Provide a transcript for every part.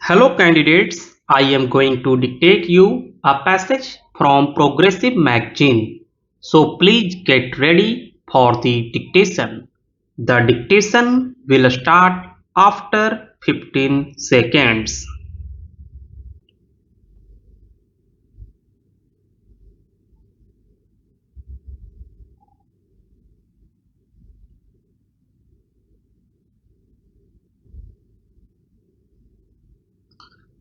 Hello candidates, I am going to dictate you a passage from Progressive magazine. So please get ready for the dictation. The dictation will start after 15 seconds.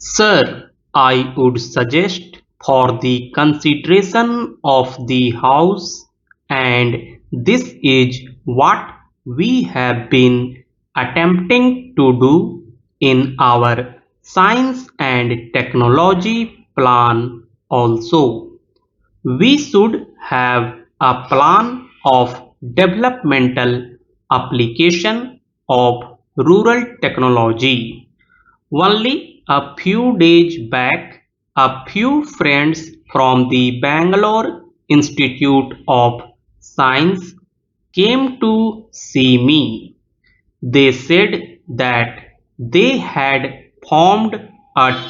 Sir, I would suggest for the consideration of the House, and this is what we have been attempting to do in our science and technology plan also. We should have a plan of developmental application of rural technology. Only a few days back, a few friends from the Bangalore Institute of Science came to see me. They said that they had formed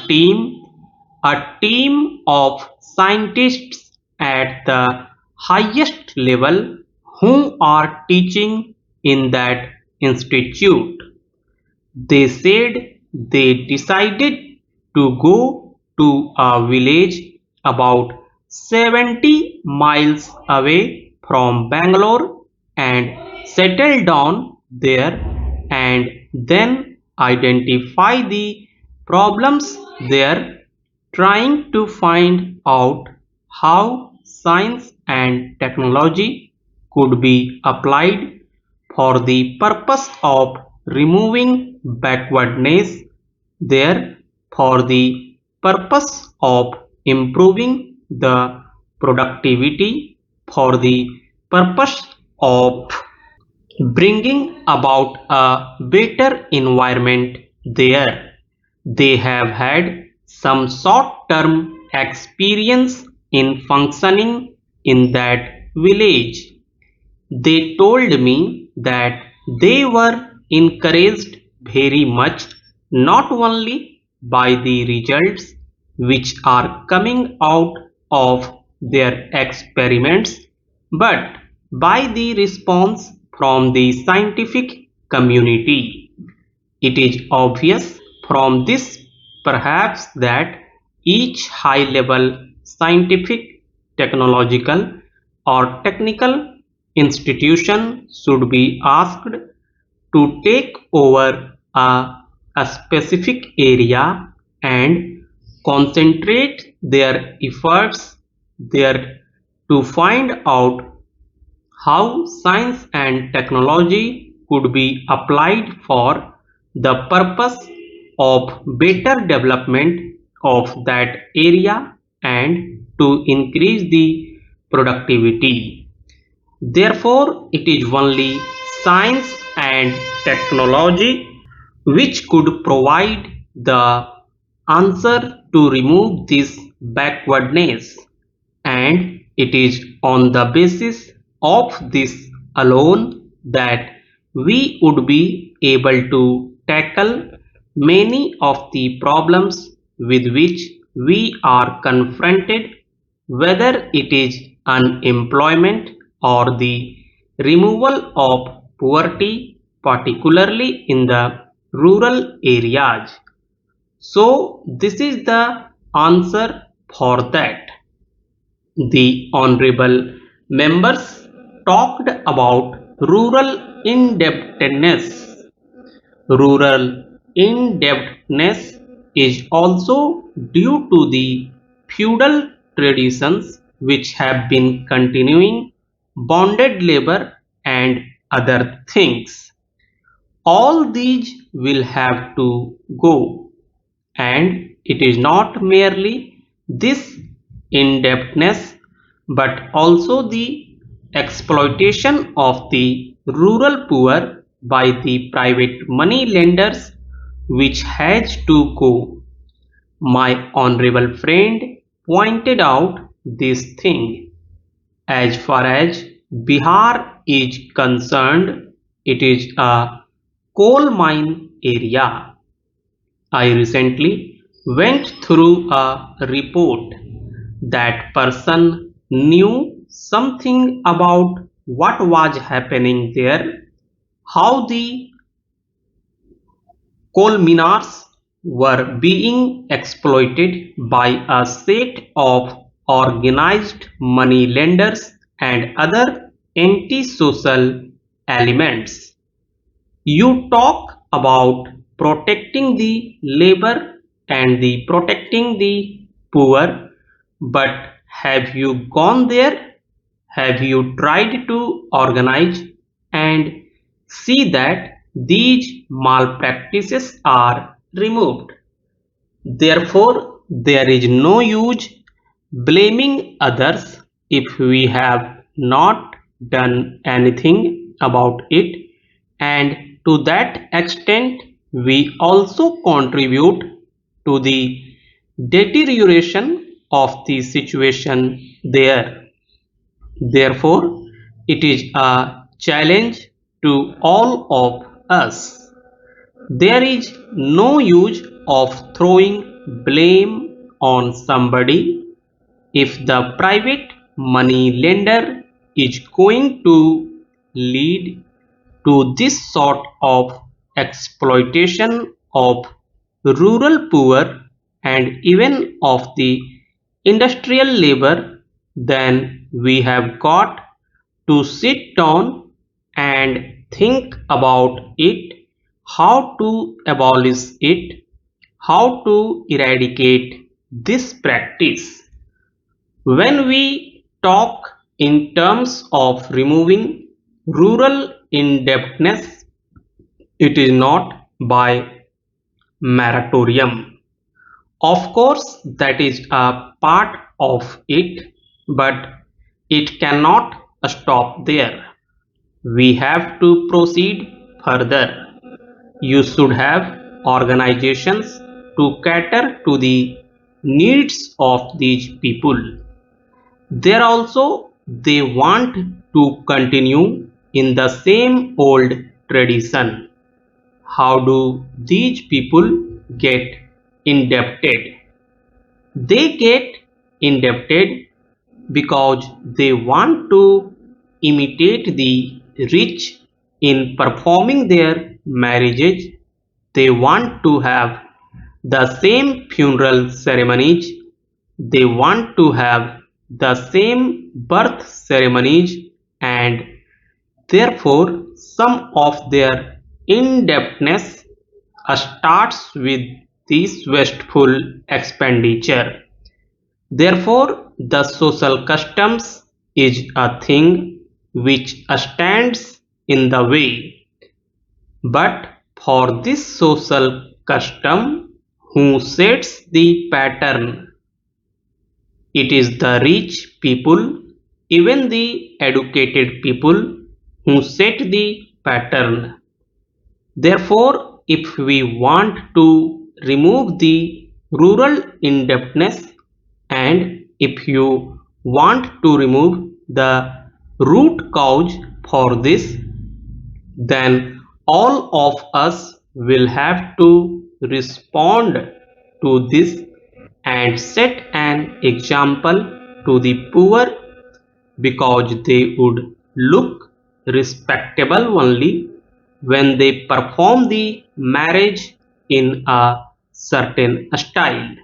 team, a team of scientists at the highest level who are teaching in that institute. They said they decided to go to a village about 70 miles away from Bangalore and settle down there and then identify the problems there, trying to find out how science and technology could be applied for the purpose of removing backwardness there, for the purpose of improving the productivity, for the purpose of bringing about a better environment there. They have had some short-term experience in functioning in that village. They told me that they were encouraged very much, not only by the results which are coming out of their experiments, but by the response from the scientific community. It is obvious from this perhaps that each high-level scientific, technological or technical institution should be asked to take over a specific area and concentrate their efforts there to find out how science and technology could be applied for the purpose of better development of that area and to increase the productivity. Therefore, it is only science and technology which could provide the answer to remove this backwardness, and it is on the basis of this alone that we would be able to tackle many of the problems with which we are confronted, whether it is unemployment or the removal of poverty, particularly in the rural areas. So, this is the answer for that. The honorable members talked about rural indebtedness. Rural indebtedness is also due to the feudal traditions which have been continuing, bonded labor and other things. All these will have to go, and it is not merely this indebtedness but also the exploitation of the rural poor by the private money lenders which has to go. My honorable friend pointed out this thing. As far as Bihar is concerned, it is a coal mine area. I recently went through a report. That person knew something about what was happening there, how the coal miners were being exploited by a set of organized money lenders and other antisocial elements. You talk about protecting the labor and the protecting the poor, but have you gone there? Have you tried to organize and see that these malpractices are removed? Therefore, there is no use blaming others if we have not done anything about it, and to that extent, we also contribute to the deterioration of the situation there. Therefore, it is a challenge to all of us. There is no use of throwing blame on somebody. If the private money lender is going to lead to this sort of exploitation of rural poor and even of the industrial labor, then we have got to sit down and think about it, how to abolish it, how to eradicate this practice. When we talk in terms of removing rural indebtedness, it is not by moratorium. Of course, that is a part of it, but it cannot stop there. We have to proceed further. You should have organizations to cater to the needs of these people. There also they want to continue in the same old tradition. How do these people get indebted? They get indebted because they want to imitate the rich in performing their marriages. They want to have the same funeral ceremonies. They want to have the same birth ceremonies, and therefore some of their indebtedness starts with this wasteful expenditure. Therefore, the social customs is a thing which stands in the way. But for this social custom, who sets the pattern? It is the rich people, even the educated people, who set the pattern. Therefore, if we want to remove the rural indebtedness, and if you want to remove the root cause for this, then all of us will have to respond to this and set an example to the poor, because they would look respectable only when they perform the marriage in a certain style,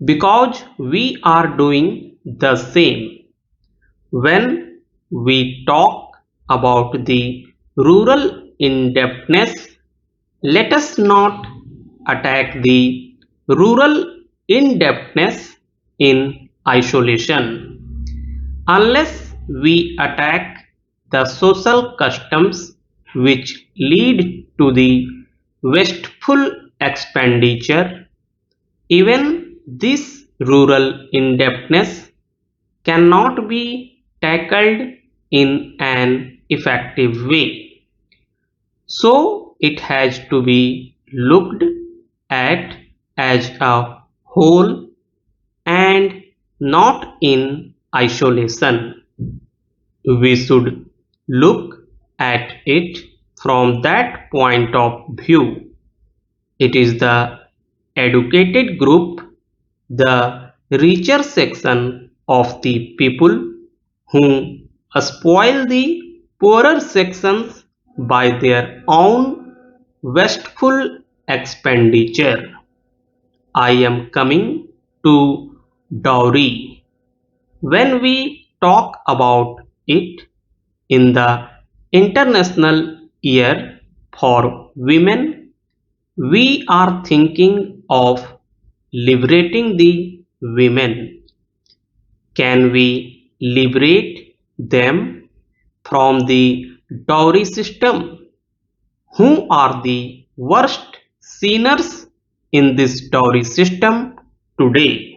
because we are doing the same. When we talk about the rural indebtedness, let us not attack the rural indebtedness in isolation. Unless we attack the social customs which lead to the wasteful expenditure, even this rural indebtedness cannot be tackled in an effective way. So it has to be looked at as a whole and not in isolation. We should look at it from that point of view. It is the educated group, the richer section of the people who spoil the poorer sections by their own wasteful expenditure. I am coming to dowry. When we talk about it in the International Year for Women, we are thinking of liberating the women. Can we liberate them from the dowry system? Who are the worst sinners in this dowry system today?